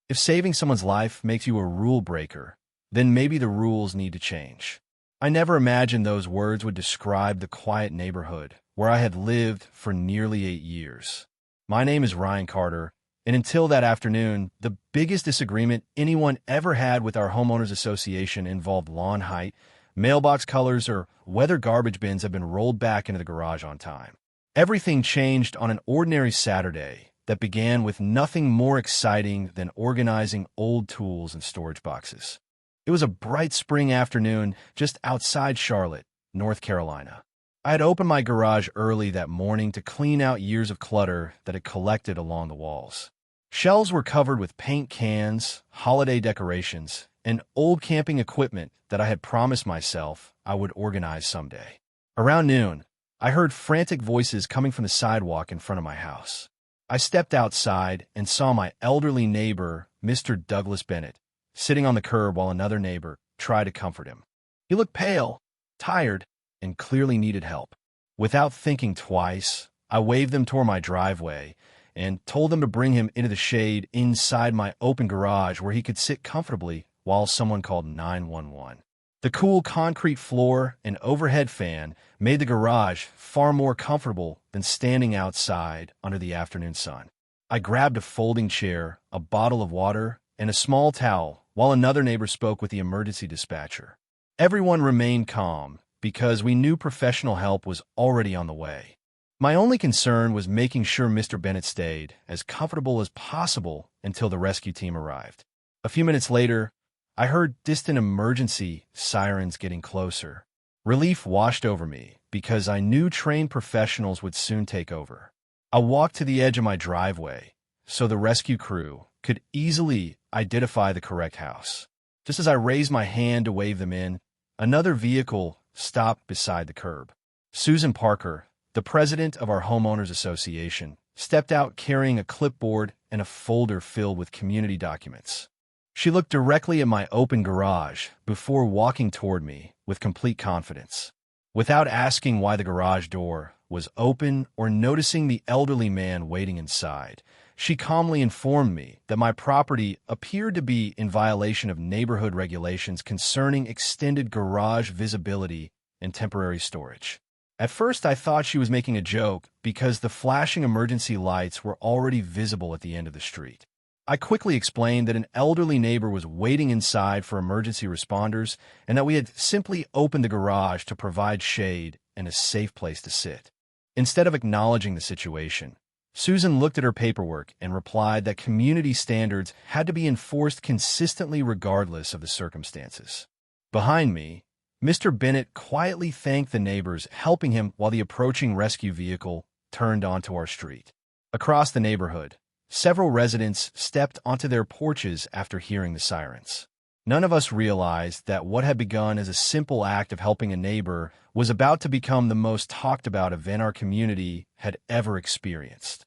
If saving someone's life makes you a rule breaker, then maybe the rules need to change. I never imagined those words would describe the quiet neighborhood where I had lived for nearly 8 years. My name is Ryan Carter, and until that afternoon, the biggest disagreement anyone ever had with our homeowners association involved lawn height, mailbox colors, or whether garbage bins have been rolled back into the garage on time. Everything changed on an ordinary Saturday that began with nothing more exciting than organizing old tools and storage boxes. It was a bright spring afternoon just outside Charlotte, North Carolina. I had opened my garage early that morning to clean out years of clutter that had collected along the walls. Shelves were covered with paint cans, holiday decorations, and old camping equipment that I had promised myself I would organize someday. Around noon, I heard frantic voices coming from the sidewalk in front of my house. I stepped outside and saw my elderly neighbor, Mr. Douglas Bennett, sitting on the curb while another neighbor tried to comfort him. He looked pale, tired, and clearly needed help. Without thinking twice, I waved them toward my driveway and told them to bring him into the shade inside my open garage where he could sit comfortably while someone called 911. The cool concrete floor and overhead fan made the garage far more comfortable than standing outside under the afternoon sun. I grabbed a folding chair, a bottle of water, and a small towel while another neighbor spoke with the emergency dispatcher. Everyone remained calm because we knew professional help was already on the way. My only concern was making sure Mr. Bennett stayed as comfortable as possible until the rescue team arrived. A few minutes later, I heard distant emergency sirens getting closer. Relief washed over me because I knew trained professionals would soon take over. I walked to the edge of my driveway so the rescue crew could easily identify the correct house. Just as I raised my hand to wave them in, another vehicle stopped beside the curb. Susan Parker, the president of our Homeowners Association, stepped out carrying a clipboard and a folder filled with community documents. She looked directly at my open garage before walking toward me with complete confidence. Without asking why the garage door was open or noticing the elderly man waiting inside, she calmly informed me that my property appeared to be in violation of neighborhood regulations concerning extended garage visibility and temporary storage. At first, I thought she was making a joke because the flashing emergency lights were already visible at the end of the street. I quickly explained that an elderly neighbor was waiting inside for emergency responders and that we had simply opened the garage to provide shade and a safe place to sit. Instead of acknowledging the situation, Susan looked at her paperwork and replied that community standards had to be enforced consistently regardless of the circumstances. Behind me, Mr. Bennett quietly thanked the neighbors helping him while the approaching rescue vehicle turned onto our street. Across the neighborhood, several residents stepped onto their porches after hearing the sirens. None of us realized that what had begun as a simple act of helping a neighbor was about to become the most talked about event our community had ever experienced.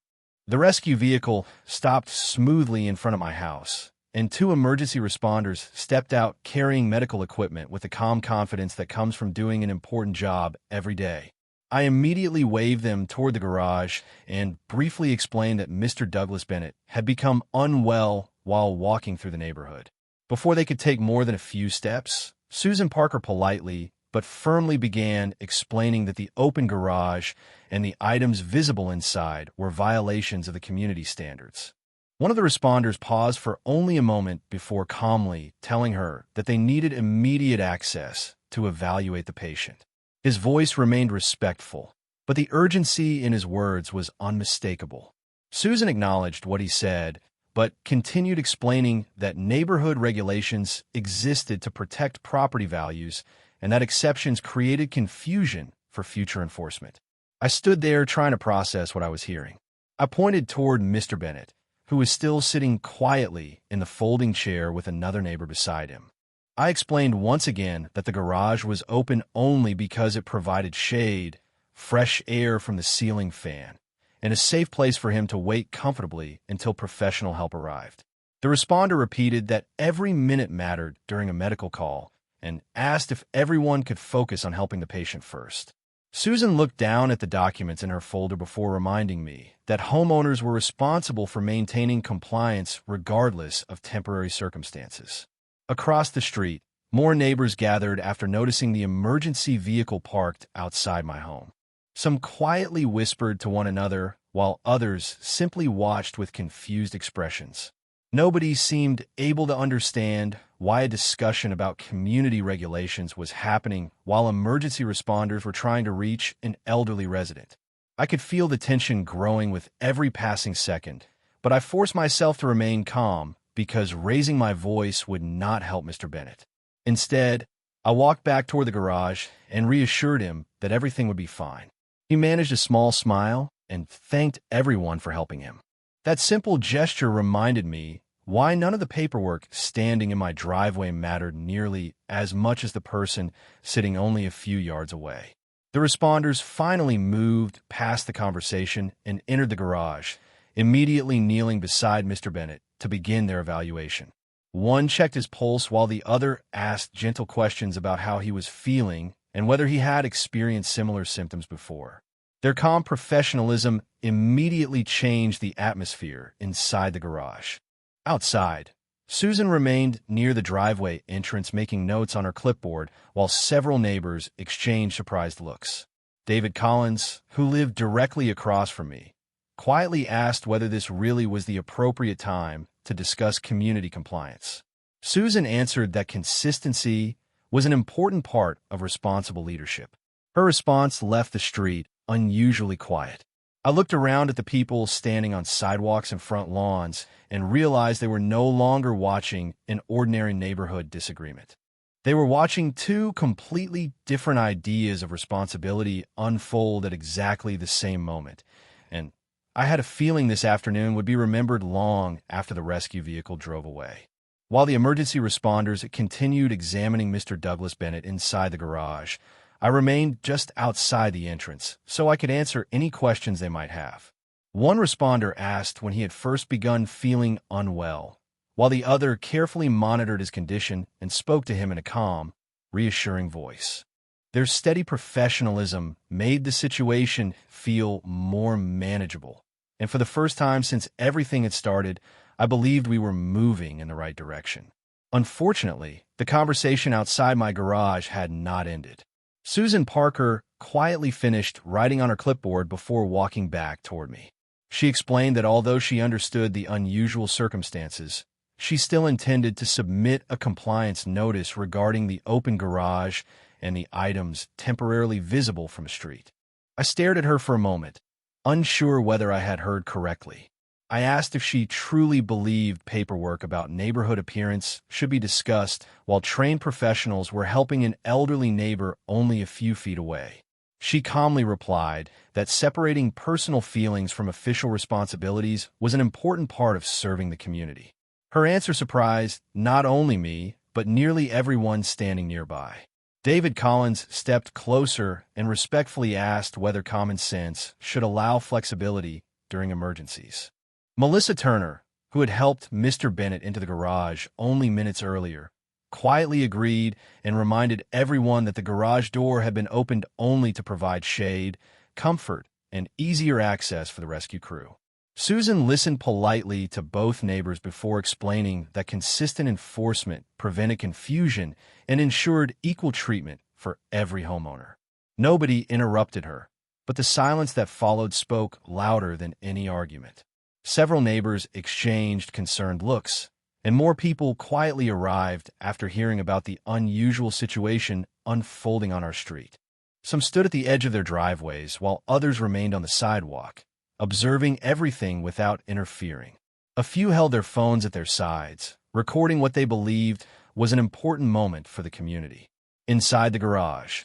The rescue vehicle stopped smoothly in front of my house, and 2 emergency responders stepped out carrying medical equipment with the calm confidence that comes from doing an important job every day. I immediately waved them toward the garage and briefly explained that Mr. Douglas Bennett had become unwell while walking through the neighborhood. Before they could take more than a few steps, Susan Parker politely but firmly began explaining that the open garage and the items visible inside were violations of the community standards. One of the responders paused for only a moment before calmly telling her that they needed immediate access to evaluate the patient. His voice remained respectful, but the urgency in his words was unmistakable. Susan acknowledged what he said, but continued explaining that neighborhood regulations existed to protect property values and that exceptions created confusion for future enforcement. I stood there trying to process what I was hearing. I pointed toward Mr. Bennett, who was still sitting quietly in the folding chair with another neighbor beside him. I explained once again that the garage was open only because it provided shade, fresh air from the ceiling fan, and a safe place for him to wait comfortably until professional help arrived. The responder repeated that every minute mattered during a medical call and asked if everyone could focus on helping the patient first. Susan looked down at the documents in her folder before reminding me that homeowners were responsible for maintaining compliance regardless of temporary circumstances. Across the street, more neighbors gathered after noticing the emergency vehicle parked outside my home. Some quietly whispered to one another, while others simply watched with confused expressions. Nobody seemed able to understand why a discussion about community regulations was happening while emergency responders were trying to reach an elderly resident. I could feel the tension growing with every passing second, but I forced myself to remain calm because raising my voice would not help Mr. Bennett. Instead, I walked back toward the garage and reassured him that everything would be fine. He managed a small smile and thanked everyone for helping him. That simple gesture reminded me why none of the paperwork standing in my driveway mattered nearly as much as the person sitting only a few yards away. The responders finally moved past the conversation and entered the garage, immediately kneeling beside Mr. Bennett to begin their evaluation. One checked his pulse while the other asked gentle questions about how he was feeling and whether he had experienced similar symptoms before. Their calm professionalism immediately changed the atmosphere inside the garage. Outside, Susan remained near the driveway entrance making notes on her clipboard while several neighbors exchanged surprised looks. David Collins, who lived directly across from me, quietly asked whether this really was the appropriate time to discuss community compliance. Susan answered that consistency was an important part of responsible leadership. Her response left the street unusually quiet. I looked around at the people standing on sidewalks and front lawns and realized they were no longer watching an ordinary neighborhood disagreement. They were watching two completely different ideas of responsibility unfold at exactly the same moment, and I had a feeling this afternoon would be remembered long after the rescue vehicle drove away. While the emergency responders continued examining Mr. Douglas Bennett inside the garage, I remained just outside the entrance so I could answer any questions they might have. One responder asked when he had first begun feeling unwell, while the other carefully monitored his condition and spoke to him in a calm, reassuring voice. Their steady professionalism made the situation feel more manageable, and for the first time since everything had started, I believed we were moving in the right direction. Unfortunately, the conversation outside my garage had not ended. Susan Parker quietly finished writing on her clipboard before walking back toward me. She explained that although she understood the unusual circumstances, she still intended to submit a compliance notice regarding the open garage and the items temporarily visible from a street. I stared at her for a moment, unsure whether I had heard correctly. I asked if she truly believed paperwork about neighborhood appearance should be discussed while trained professionals were helping an elderly neighbor only a few feet away. She calmly replied that separating personal feelings from official responsibilities was an important part of serving the community. Her answer surprised not only me, but nearly everyone standing nearby. David Collins stepped closer and respectfully asked whether common sense should allow flexibility during emergencies. Melissa Turner, who had helped Mr. Bennett into the garage only minutes earlier, quietly agreed and reminded everyone that the garage door had been opened only to provide shade, comfort, and easier access for the rescue crew. Susan listened politely to both neighbors before explaining that consistent enforcement prevented confusion and ensured equal treatment for every homeowner. Nobody interrupted her, but the silence that followed spoke louder than any argument. Several neighbors exchanged concerned looks, and more people quietly arrived after hearing about the unusual situation unfolding on our street. Some stood at the edge of their driveways, while others remained on the sidewalk, observing everything without interfering. A few held their phones at their sides, recording what they believed was an important moment for the community. Inside the garage,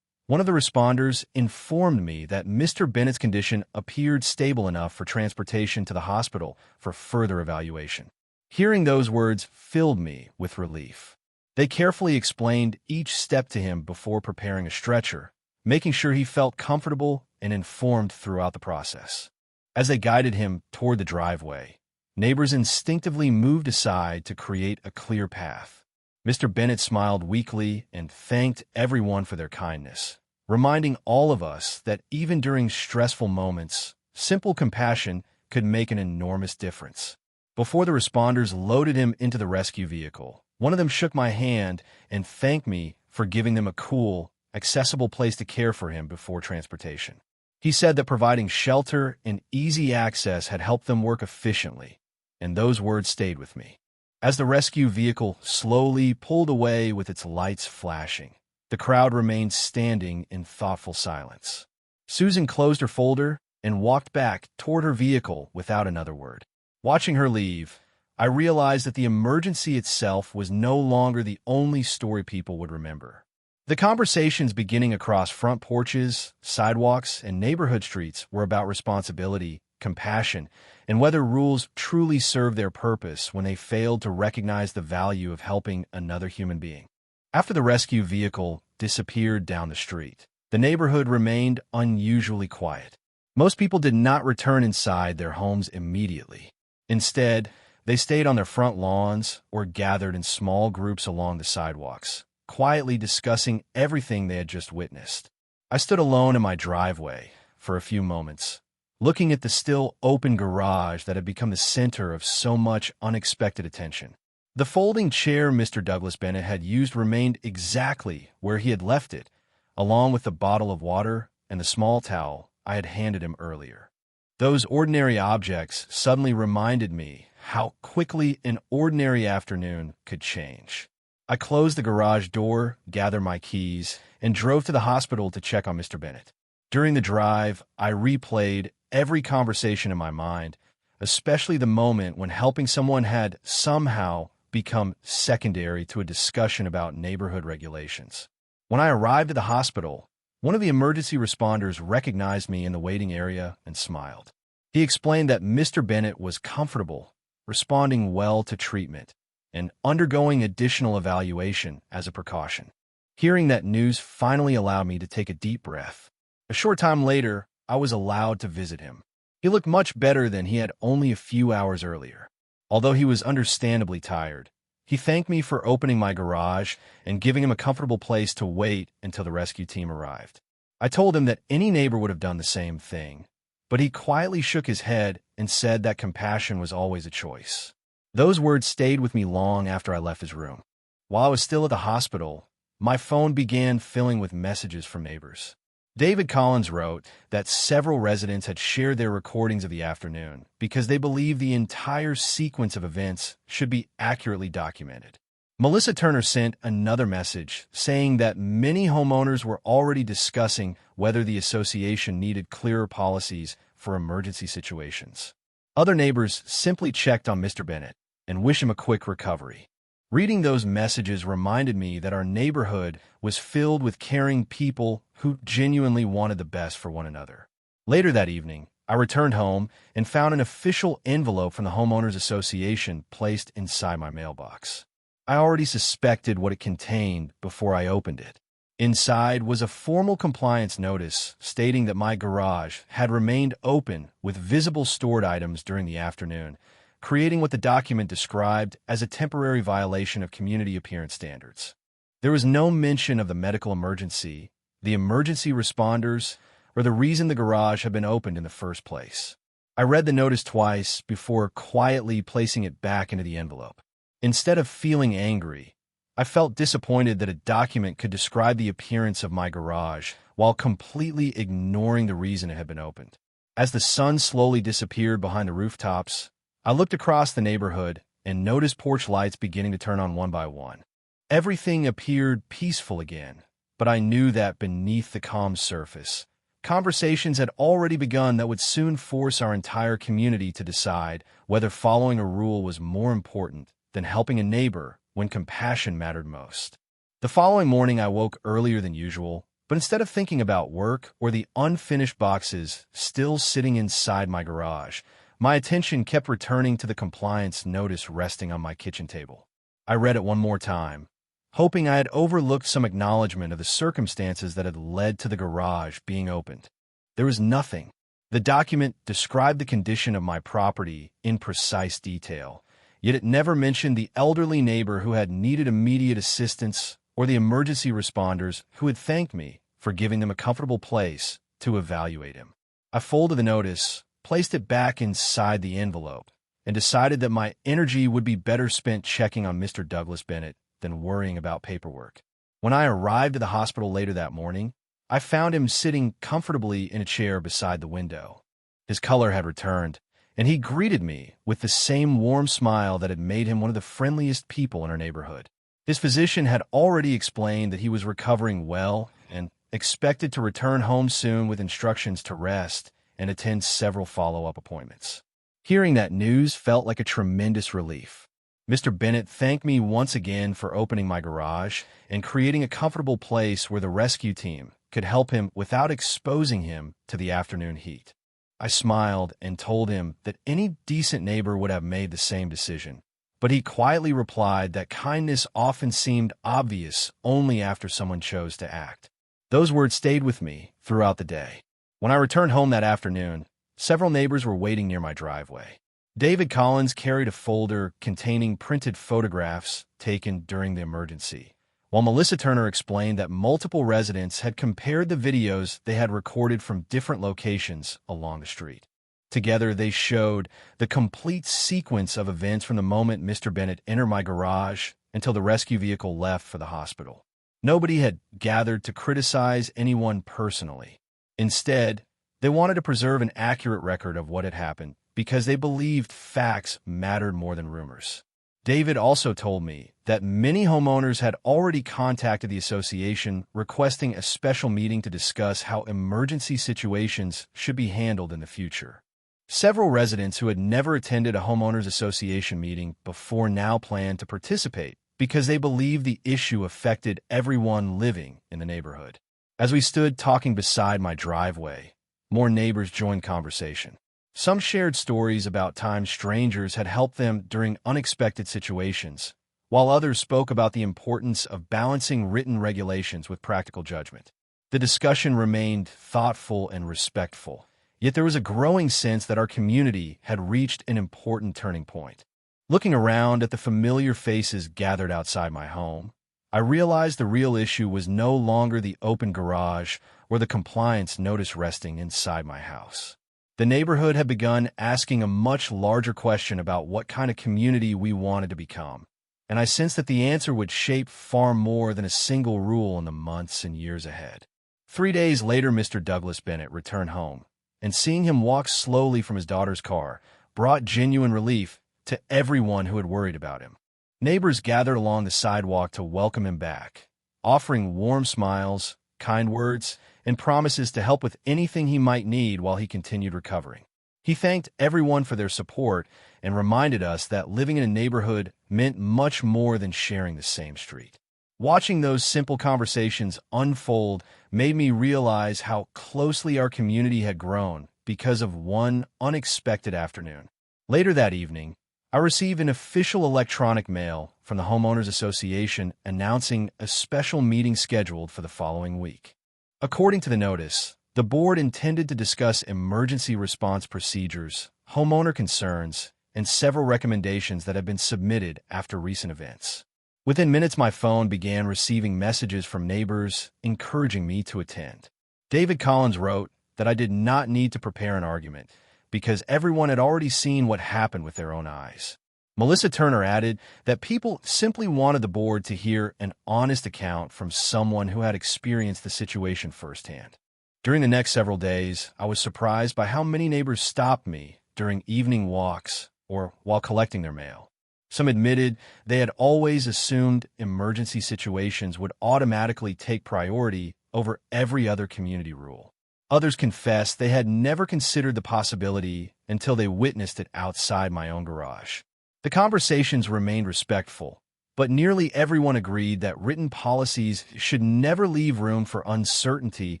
one of the responders informed me that Mr. Bennett's condition appeared stable enough for transportation to the hospital for further evaluation. Hearing those words filled me with relief. They carefully explained each step to him before preparing a stretcher, making sure he felt comfortable and informed throughout the process. As they guided him toward the driveway, neighbors instinctively moved aside to create a clear path. Mr. Bennett smiled weakly and thanked everyone for their kindness, reminding all of us that even during stressful moments, simple compassion could make an enormous difference. Before the responders loaded him into the rescue vehicle, one of them shook my hand and thanked me for giving them a cool, accessible place to care for him before transportation. He said that providing shelter and easy access had helped them work efficiently, and those words stayed with me. As the rescue vehicle slowly pulled away with its lights flashing, the crowd remained standing in thoughtful silence. Susan closed her folder and walked back toward her vehicle without another word. Watching her leave, I realized that the emergency itself was no longer the only story people would remember. The conversations beginning across front porches, sidewalks, and neighborhood streets were about responsibility, compassion, and whether rules truly served their purpose when they failed to recognize the value of helping another human being. After the rescue vehicle disappeared down the street, the neighborhood remained unusually quiet. Most people did not return inside their homes immediately. Instead, they stayed on their front lawns or gathered in small groups along the sidewalks, quietly discussing everything they had just witnessed. I stood alone in my driveway for a few moments, looking at the still open garage that had become the center of so much unexpected attention. The folding chair Mr. Douglas Bennett had used remained exactly where he had left it, along with the bottle of water and the small towel I had handed him earlier. Those ordinary objects suddenly reminded me how quickly an ordinary afternoon could change. I closed the garage door, gathered my keys, and drove to the hospital to check on Mr. Bennett. During the drive, I replayed every conversation in my mind, especially the moment when helping someone had somehow become secondary to a discussion about neighborhood regulations. When I arrived at the hospital, one of the emergency responders recognized me in the waiting area and smiled. He explained that Mr. Bennett was comfortable, responding well to treatment, and undergoing additional evaluation as a precaution. Hearing that news finally allowed me to take a deep breath. A short time later, I was allowed to visit him. He looked much better than he had only a few hours earlier. Although he was understandably tired, he thanked me for opening my garage and giving him a comfortable place to wait until the rescue team arrived. I told him that any neighbor would have done the same thing, but he quietly shook his head and said that compassion was always a choice. Those words stayed with me long after I left his room. While I was still at the hospital, my phone began filling with messages from neighbors. David Collins wrote that several residents had shared their recordings of the afternoon because they believed the entire sequence of events should be accurately documented. Melissa Turner sent another message saying that many homeowners were already discussing whether the association needed clearer policies for emergency situations. Other neighbors simply checked on Mr. Bennett and wished him a quick recovery. Reading those messages reminded me that our neighborhood was filled with caring people who genuinely wanted the best for one another. Later that evening, I returned home and found an official envelope from the Homeowners Association placed inside my mailbox. I already suspected what it contained before I opened it. Inside was a formal compliance notice stating that my garage had remained open with visible stored items during the afternoon, creating what the document described as a temporary violation of community appearance standards. There was no mention of the medical emergency, the emergency responders, or the reason the garage had been opened in the first place. I read the notice twice before quietly placing it back into the envelope. Instead of feeling angry, I felt disappointed that a document could describe the appearance of my garage while completely ignoring the reason it had been opened. As the sun slowly disappeared behind the rooftops, I looked across the neighborhood and noticed porch lights beginning to turn on one by one. Everything appeared peaceful again, but I knew that beneath the calm surface, conversations had already begun that would soon force our entire community to decide whether following a rule was more important than helping a neighbor when compassion mattered most. The following morning, I woke earlier than usual, but instead of thinking about work or the unfinished boxes still sitting inside my garage, my attention kept returning to the compliance notice resting on my kitchen table. I read it one more time, hoping I had overlooked some acknowledgement of the circumstances that had led to the garage being opened. There was nothing. The document described the condition of my property in precise detail, yet it never mentioned the elderly neighbor who had needed immediate assistance or the emergency responders who had thanked me for giving them a comfortable place to evaluate him. I folded the notice, placed it back inside the envelope, and decided that my energy would be better spent checking on Mr. Douglas Bennett than worrying about paperwork. When I arrived at the hospital later that morning, I found him sitting comfortably in a chair beside the window. His color had returned, and he greeted me with the same warm smile that had made him one of the friendliest people in our neighborhood. His physician had already explained that he was recovering well and expected to return home soon with instructions to rest and attend several follow-up appointments. Hearing that news felt like a tremendous relief. Mr. Bennett thanked me once again for opening my garage and creating a comfortable place where the rescue team could help him without exposing him to the afternoon heat. I smiled and told him that any decent neighbor would have made the same decision, but he quietly replied that kindness often seemed obvious only after someone chose to act. Those words stayed with me throughout the day. When I returned home that afternoon, several neighbors were waiting near my driveway. David Collins carried a folder containing printed photographs taken during the emergency, while Melissa Turner explained that multiple residents had compared the videos they had recorded from different locations along the street. Together, they showed the complete sequence of events from the moment Mr. Bennett entered my garage until the rescue vehicle left for the hospital. Nobody had gathered to criticize anyone personally. Instead, they wanted to preserve an accurate record of what had happened because they believed facts mattered more than rumors. David also told me that many homeowners had already contacted the association requesting a special meeting to discuss how emergency situations should be handled in the future. Several residents who had never attended a homeowners association meeting before now planned to participate because they believed the issue affected everyone living in the neighborhood. As we stood talking beside my driveway, more neighbors joined conversation. Some shared stories about times strangers had helped them during unexpected situations, while others spoke about the importance of balancing written regulations with practical judgment. The discussion remained thoughtful and respectful, yet there was a growing sense that our community had reached an important turning point. Looking around at the familiar faces gathered outside my home, I realized the real issue was no longer the open garage or the compliance notice resting inside my house. The neighborhood had begun asking a much larger question about what kind of community we wanted to become, and I sensed that the answer would shape far more than a single rule in the months and years ahead. 3 days later, Mr. Douglas Bennett returned home, and seeing him walk slowly from his daughter's car brought genuine relief to everyone who had worried about him. Neighbors gathered along the sidewalk to welcome him back, offering warm smiles, kind words, and promises to help with anything he might need while he continued recovering. He thanked everyone for their support and reminded us that living in a neighborhood meant much more than sharing the same street. Watching those simple conversations unfold made me realize how closely our community had grown because of one unexpected afternoon. Later that evening, I received an official electronic mail from the Homeowners Association announcing a special meeting scheduled for the following week. According to the notice, the board intended to discuss emergency response procedures, homeowner concerns, and several recommendations that have been submitted after recent events. Within minutes, my phone began receiving messages from neighbors encouraging me to attend. David Collins wrote that I did not need to prepare an argument because everyone had already seen what happened with their own eyes. Melissa Turner added that people simply wanted the board to hear an honest account from someone who had experienced the situation firsthand. During the next several days, I was surprised by how many neighbors stopped me during evening walks or while collecting their mail. Some admitted they had always assumed emergency situations would automatically take priority over every other community rule. Others confessed they had never considered the possibility until they witnessed it outside my own garage. The conversations remained respectful, but nearly everyone agreed that written policies should never leave room for uncertainty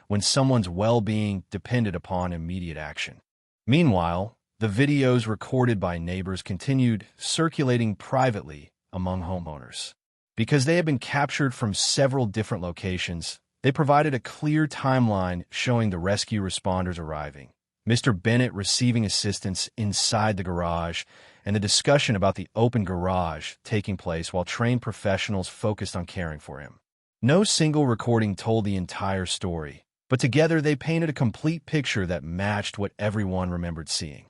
when someone's well-being depended upon immediate action. Meanwhile, the videos recorded by neighbors continued circulating privately among homeowners. Because they had been captured from several different locations, they provided a clear timeline showing the rescue responders arriving, Mr. Bennett receiving assistance inside the garage, and the discussion about the open garage taking place while trained professionals focused on caring for him. No single recording told the entire story, but together they painted a complete picture that matched what everyone remembered seeing.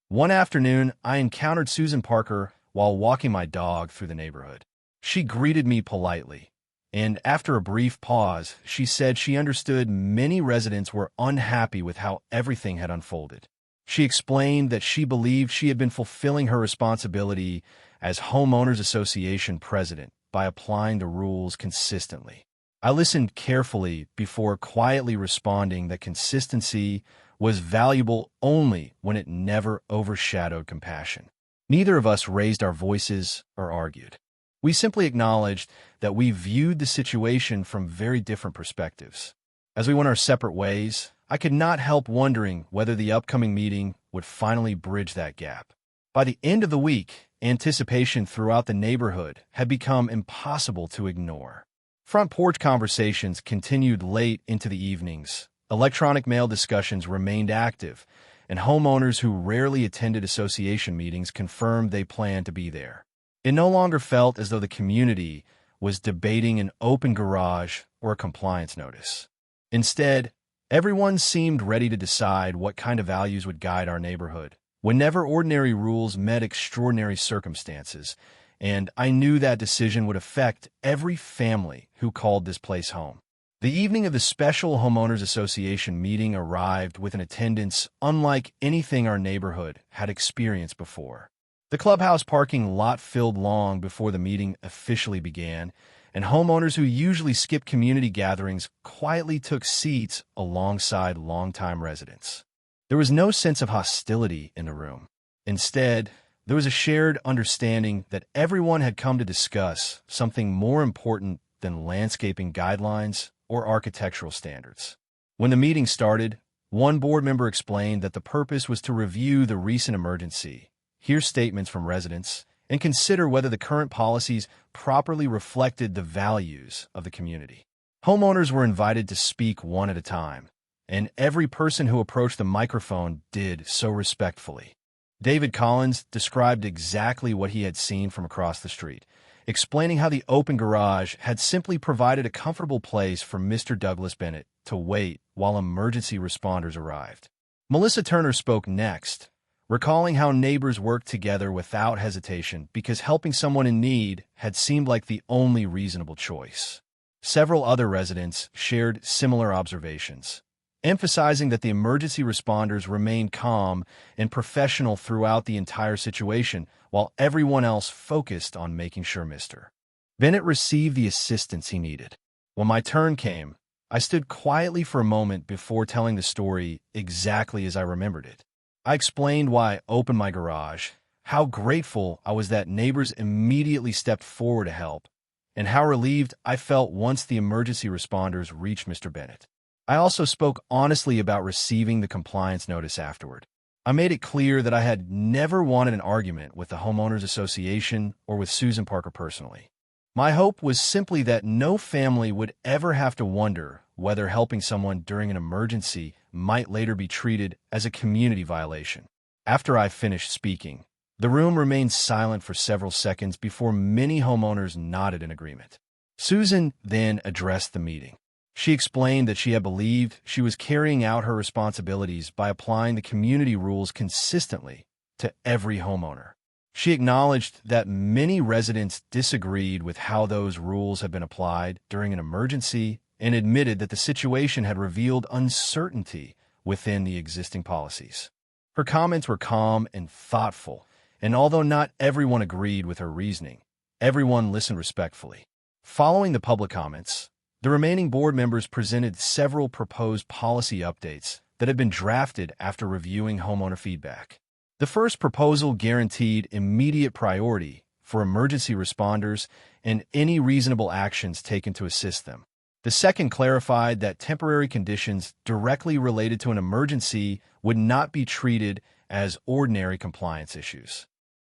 One afternoon, I encountered Susan Parker while walking my dog through the neighborhood. She greeted me politely, and after a brief pause, she said she understood many residents were unhappy with how everything had unfolded. She explained that she believed she had been fulfilling her responsibility as Homeowners Association President by applying the rules consistently. I listened carefully before quietly responding that consistency was valuable only when it never overshadowed compassion. Neither of us raised our voices or argued. We simply acknowledged that we viewed the situation from very different perspectives. As we went our separate ways, I could not help wondering whether the upcoming meeting would finally bridge that gap. By the end of the week, anticipation throughout the neighborhood had become impossible to ignore. Front porch conversations continued late into the evenings, electronic mail discussions remained active, and homeowners who rarely attended association meetings confirmed they planned to be there. It no longer felt as though the community was debating an open garage or a compliance notice. Instead, everyone seemed ready to decide what kind of values would guide our neighborhood whenever ordinary rules met extraordinary circumstances, and I knew that decision would affect every family who called this place home. The evening of the special Homeowners Association meeting arrived with an attendance unlike anything our neighborhood had experienced before. The clubhouse parking lot filled long before the meeting officially began, and homeowners who usually skip community gatherings quietly took seats alongside longtime residents. There was no sense of hostility in the room. Instead, there was a shared understanding that everyone had come to discuss something more important than landscaping guidelines or architectural standards. When the meeting started, one board member explained that the purpose was to review the recent emergency, hear statements from residents, and consider whether the current policies properly reflected the values of the community. Homeowners were invited to speak one at a time, and every person who approached the microphone did so respectfully. David Collins described exactly what he had seen from across the street, explaining how the open garage had simply provided a comfortable place for Mr. Douglas Bennett to wait while emergency responders arrived. Melissa Turner spoke next, recalling how neighbors worked together without hesitation because helping someone in need had seemed like the only reasonable choice. Several other residents shared similar observations, emphasizing that the emergency responders remained calm and professional throughout the entire situation, while everyone else focused on making sure Mr. Bennett received the assistance he needed. When my turn came, I stood quietly for a moment before telling the story exactly as I remembered it. I explained why I opened my garage, how grateful I was that neighbors immediately stepped forward to help, and how relieved I felt once the emergency responders reached Mr. Bennett. I also spoke honestly about receiving the compliance notice afterward. I made it clear that I had never wanted an argument with the Homeowners Association or with Susan Parker personally. My hope was simply that no family would ever have to wonder whether helping someone during an emergency might later be treated as a community violation. After I finished speaking, the room remained silent for several seconds before many homeowners nodded in agreement. Susan then addressed the meeting. She explained that she had believed she was carrying out her responsibilities by applying the community rules consistently to every homeowner. She acknowledged that many residents disagreed with how those rules had been applied during an emergency and admitted that the situation had revealed uncertainty within the existing policies. Her comments were calm and thoughtful, and although not everyone agreed with her reasoning, everyone listened respectfully. Following the public comments, the remaining board members presented several proposed policy updates that had been drafted after reviewing homeowner feedback. The first proposal guaranteed immediate priority for emergency responders and any reasonable actions taken to assist them. The second clarified that temporary conditions directly related to an emergency would not be treated as ordinary compliance issues.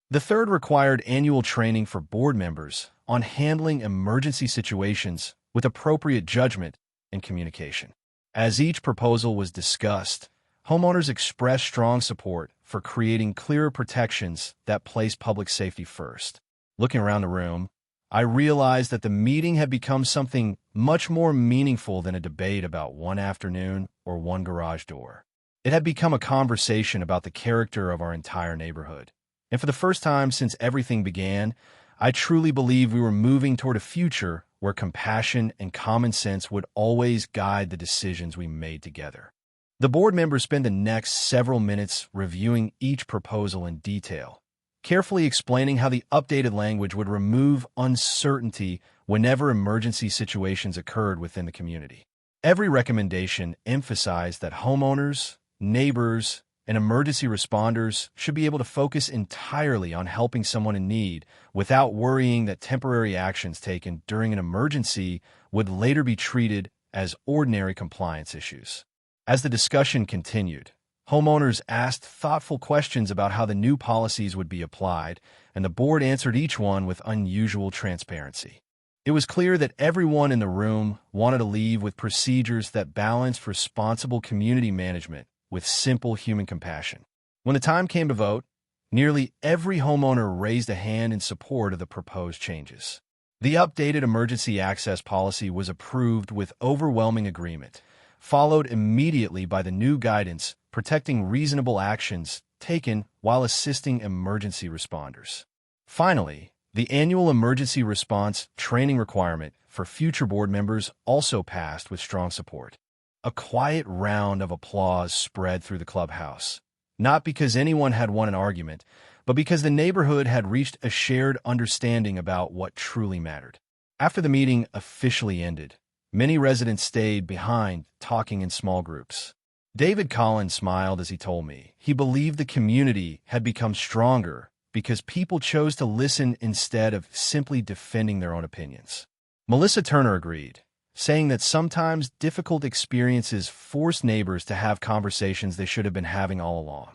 The third required annual training for board members on handling emergency situations with appropriate judgment and communication. As each proposal was discussed, homeowners expressed strong support for creating clearer protections that place public safety first. Looking around the room, I realized that the meeting had become something much more meaningful than a debate about one afternoon or one garage door. It had become a conversation about the character of our entire neighborhood. And for the first time since everything began, I truly believe we were moving toward a future where compassion and common sense would always guide the decisions we made together. The board members spent the next several minutes reviewing each proposal in detail, carefully explaining how the updated language would remove uncertainty whenever emergency situations occurred within the community. Every recommendation emphasized that homeowners, neighbors, and emergency responders should be able to focus entirely on helping someone in need without worrying that temporary actions taken during an emergency would later be treated as ordinary compliance issues. As the discussion continued, homeowners asked thoughtful questions about how the new policies would be applied, and the board answered each one with unusual transparency. It was clear that everyone in the room wanted to leave with procedures that balanced responsible community management with simple human compassion. When the time came to vote, nearly every homeowner raised a hand in support of the proposed changes. The updated emergency access policy was approved with overwhelming agreement, followed immediately by the new guidance protecting reasonable actions taken while assisting emergency responders. Finally, the annual emergency response training requirement for future board members also passed with strong support. A quiet round of applause spread through the clubhouse, not because anyone had won an argument, but because the neighborhood had reached a shared understanding about what truly mattered. After the meeting officially ended, many residents stayed behind, talking in small groups. David Collins smiled as he told me he believed the community had become stronger because people chose to listen instead of simply defending their own opinions. Melissa Turner agreed, saying that sometimes difficult experiences force neighbors to have conversations they should have been having all along.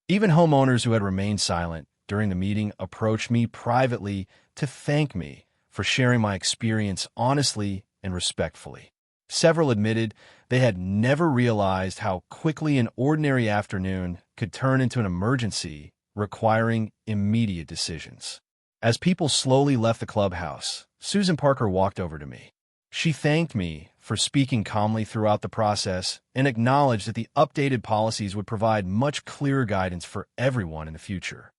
Even homeowners who had remained silent during the meeting approached me privately to thank me for sharing my experience honestly and respectfully. Several admitted they had never realized how quickly an ordinary afternoon could turn into an emergency requiring immediate decisions. As people slowly left the clubhouse, Susan Parker walked over to me. She thanked me for speaking calmly throughout the process and acknowledged that the updated policies would provide much clearer guidance for everyone in the future.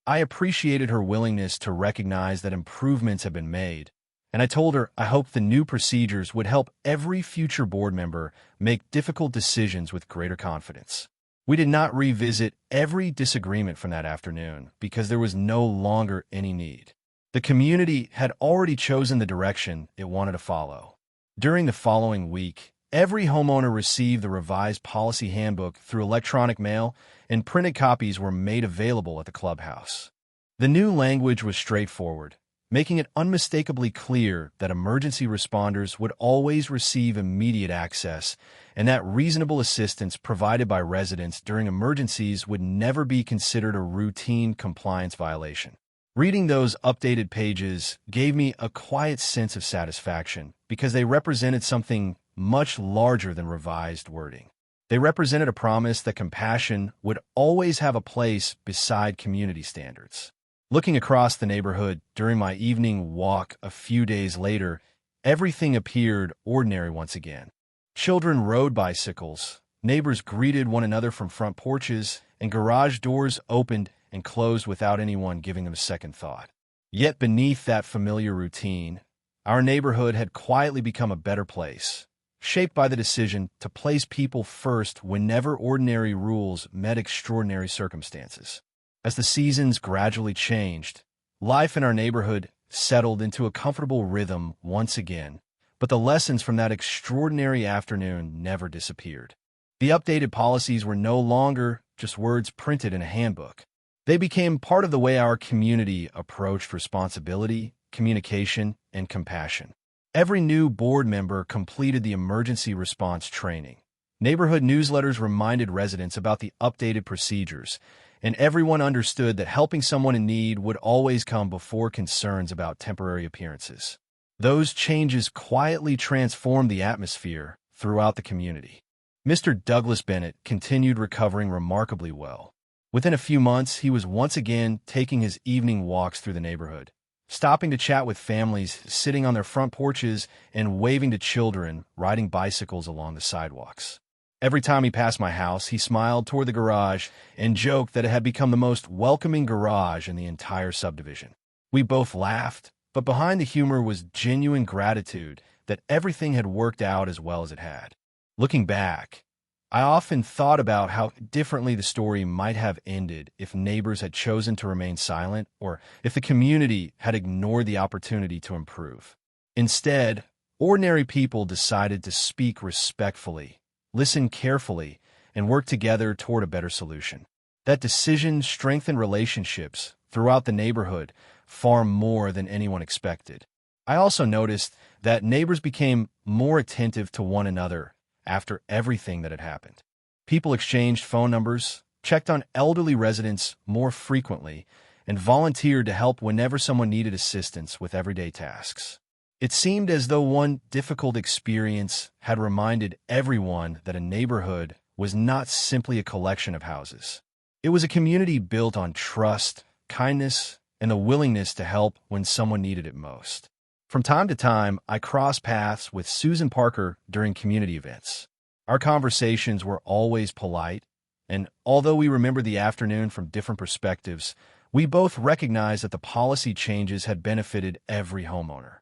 I appreciated her willingness to recognize that improvements have been made, and I told her I hoped the new procedures would help every future board member make difficult decisions with greater confidence. We did not revisit every disagreement from that afternoon because there was no longer any need. The community had already chosen the direction it wanted to follow. During the following week, every homeowner received the revised policy handbook through electronic mail, and printed copies were made available at the clubhouse. The new language was straightforward, making it unmistakably clear that emergency responders would always receive immediate access and that reasonable assistance provided by residents during emergencies would never be considered a routine compliance violation. Reading those updated pages gave me a quiet sense of satisfaction because they represented something much larger than revised wording. They represented a promise that compassion would always have a place beside community standards. Looking across the neighborhood during my evening walk a few days later, everything appeared ordinary once again. Children rode bicycles, neighbors greeted one another from front porches, and garage doors opened and closed without anyone giving them a second thought. Yet beneath that familiar routine, our neighborhood had quietly become a better place, shaped by the decision to place people first whenever ordinary rules met extraordinary circumstances. As the seasons gradually changed, life in our neighborhood settled into a comfortable rhythm once again, but the lessons from that extraordinary afternoon never disappeared. The updated policies were no longer just words printed in a handbook. They became part of the way our community approached responsibility, communication, and compassion. Every new board member completed the emergency response training. Neighborhood newsletters reminded residents about the updated procedures, and everyone understood that helping someone in need would always come before concerns about temporary appearances. Those changes quietly transformed the atmosphere throughout the community. Mr. Douglas Bennett continued recovering remarkably well. Within a few months, he was once again taking his evening walks through the neighborhood, stopping to chat with families sitting on their front porches and waving to children riding bicycles along the sidewalks. Every time he passed my house, he smiled toward the garage and joked that it had become the most welcoming garage in the entire subdivision. We both laughed, but behind the humor was genuine gratitude that everything had worked out as well as it had. Looking back, I often thought about how differently the story might have ended if neighbors had chosen to remain silent or if the community had ignored the opportunity to improve. Instead, ordinary people decided to speak respectfully, listen carefully, and work together toward a better solution. That decision strengthened relationships throughout the neighborhood far more than anyone expected. I also noticed that neighbors became more attentive to one another after everything that had happened. People exchanged phone numbers, checked on elderly residents more frequently, and volunteered to help whenever someone needed assistance with everyday tasks. It seemed as though one difficult experience had reminded everyone that a neighborhood was not simply a collection of houses. It was a community built on trust, kindness, and the willingness to help when someone needed it most. From time to time, I crossed paths with Susan Parker during community events. Our conversations were always polite, and although we remembered the afternoon from different perspectives, we both recognized that the policy changes had benefited every homeowner.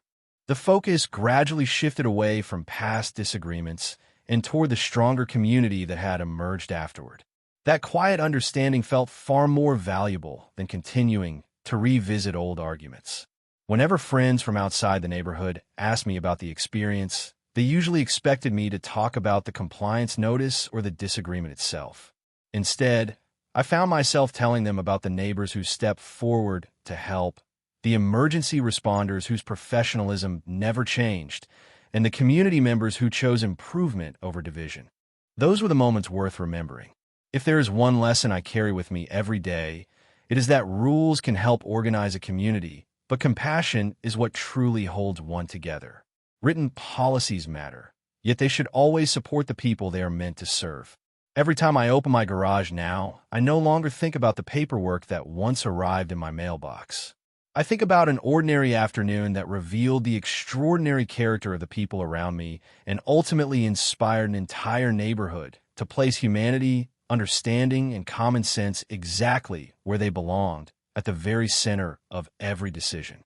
The focus gradually shifted away from past disagreements and toward the stronger community that had emerged afterward. That quiet understanding felt far more valuable than continuing to revisit old arguments. Whenever friends from outside the neighborhood asked me about the experience, they usually expected me to talk about the compliance notice or the disagreement itself. Instead, I found myself telling them about the neighbors who stepped forward to help, the emergency responders whose professionalism never changed, and the community members who chose improvement over division. Those were the moments worth remembering. If there is one lesson I carry with me every day, it is that rules can help organize a community, but compassion is what truly holds one together. Written policies matter, yet they should always support the people they are meant to serve. Every time I open my garage now, I no longer think about the paperwork that once arrived in my mailbox. I think about an ordinary afternoon that revealed the extraordinary character of the people around me and ultimately inspired an entire neighborhood to place humanity, understanding, and common sense exactly where they belonged, at the very center of every decision.